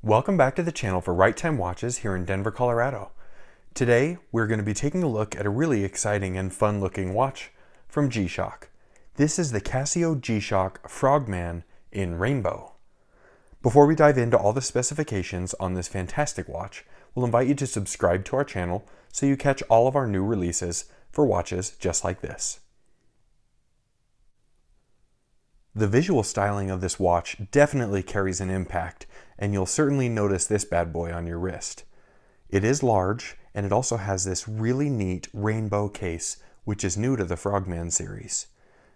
Welcome back to the channel for Right Time Watches here in Denver, Colorado. Today, we're going to be taking a look at a really exciting and fun looking watch from G-Shock. This is the Casio G-Shock Frogman in Rainbow. Before we dive into all the specifications on this fantastic watch, we'll invite you to subscribe to our channel so you catch all of our new releases for watches just like this. The visual styling of this watch definitely carries an impact, and you'll certainly notice this bad boy on your wrist. It is large, and it also has this really neat rainbow case, which is new to the Frogman series.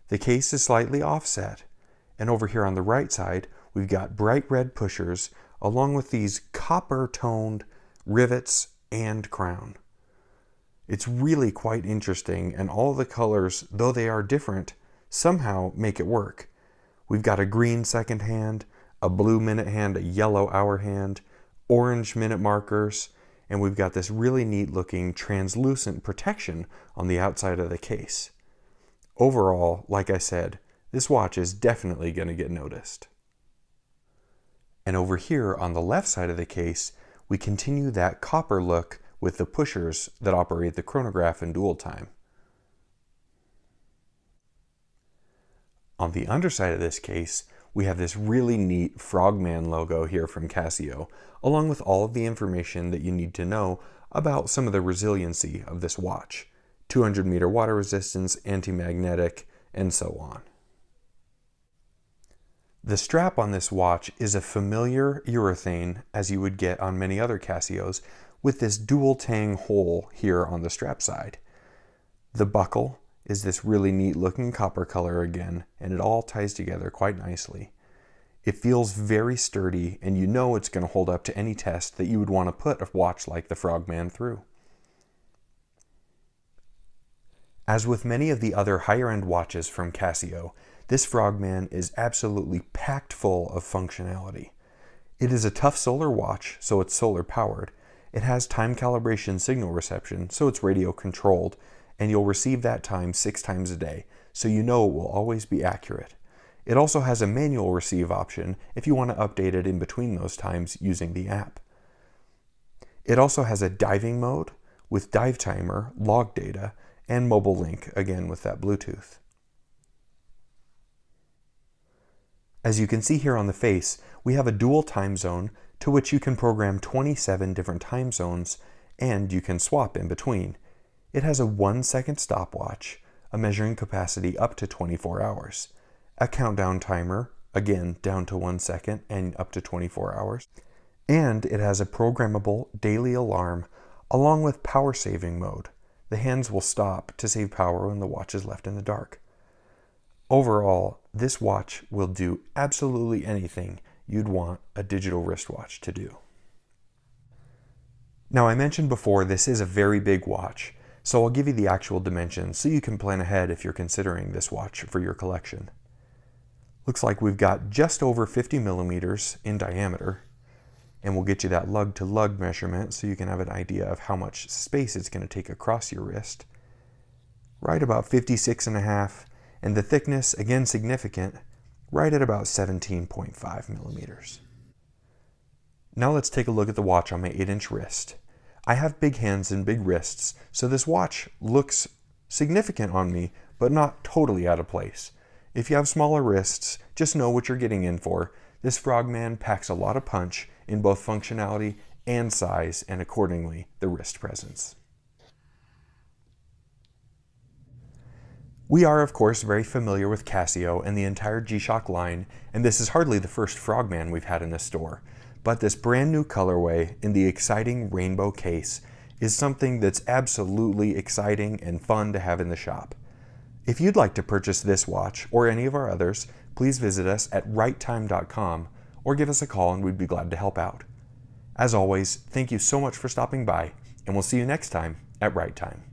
The case is slightly offset, and over here on the right side, we've got bright red pushers, along with these copper-toned rivets and crown. It's really quite interesting, and all the colors, though they are different, somehow make it work. We've got a green second hand, a blue minute hand, a yellow hour hand, orange minute markers, and we've got this really neat looking translucent protection on the outside of the case. Overall, like I said, this watch is definitely going to get noticed. And over here on the left side of the case, we continue that copper look with the pushers that operate the chronograph and dual time. On the underside of this case, we have this really neat Frogman logo here from Casio, along with all of the information that you need to know about some of the resiliency of this watch. 200 meter water resistance, anti-magnetic, and so on. The strap on this watch is a familiar urethane, as you would get on many other Casios, with this dual tang hole here on the strap side. The buckle is this really neat looking copper color again, and it all ties together quite nicely. It feels very sturdy, and you know it's going to hold up to any test that you would want to put a watch like the Frogman through. As with many of the other higher end watches from Casio, this Frogman is absolutely packed full of functionality. It is a tough solar watch, so it's solar powered. It has time calibration signal reception, so it's radio controlled, and you'll receive that time 6 times a day, so you know it will always be accurate. It also has a manual receive option if you want to update it in between those times using the app. It also has a diving mode with dive timer, log data, and mobile link, again with that Bluetooth. As you can see here on the face, we have a dual time zone to which you can program 27 different time zones, and you can swap in between. It has a 1-second stopwatch, a measuring capacity up to 24 hours, a countdown timer, again down to 1 second and up to 24 hours, and it has a programmable daily alarm along with power saving mode. The hands will stop to save power when the watch is left in the dark. Overall, this watch will do absolutely anything you'd want a digital wristwatch to do. Now, I mentioned before this is a very big watch, so I'll give you the actual dimensions so you can plan ahead if you're considering this watch for your collection. Looks like we've got just over 50 millimeters in diameter, and we'll get you that lug to lug measurement so you can have an idea of how much space it's going to take across your wrist. Right about 56.5, and the thickness, again significant, right at about 17.5 millimeters. Now let's take a look at the watch on my 8-inch wrist. I have big hands and big wrists, so this watch looks significant on me, but not totally out of place. If you have smaller wrists, just know what you're getting in for. This Frogman packs a lot of punch in both functionality and size, and accordingly, the wrist presence. We are, of course, very familiar with Casio and the entire G-Shock line, and this is hardly the first Frogman we've had in the store. But this brand new colorway in the exciting rainbow case is something that's absolutely exciting and fun to have in the shop. If you'd like to purchase this watch or any of our others, please visit us at righttime.com or give us a call and we'd be glad to help out. As always, thank you so much for stopping by, and we'll see you next time at Right Time.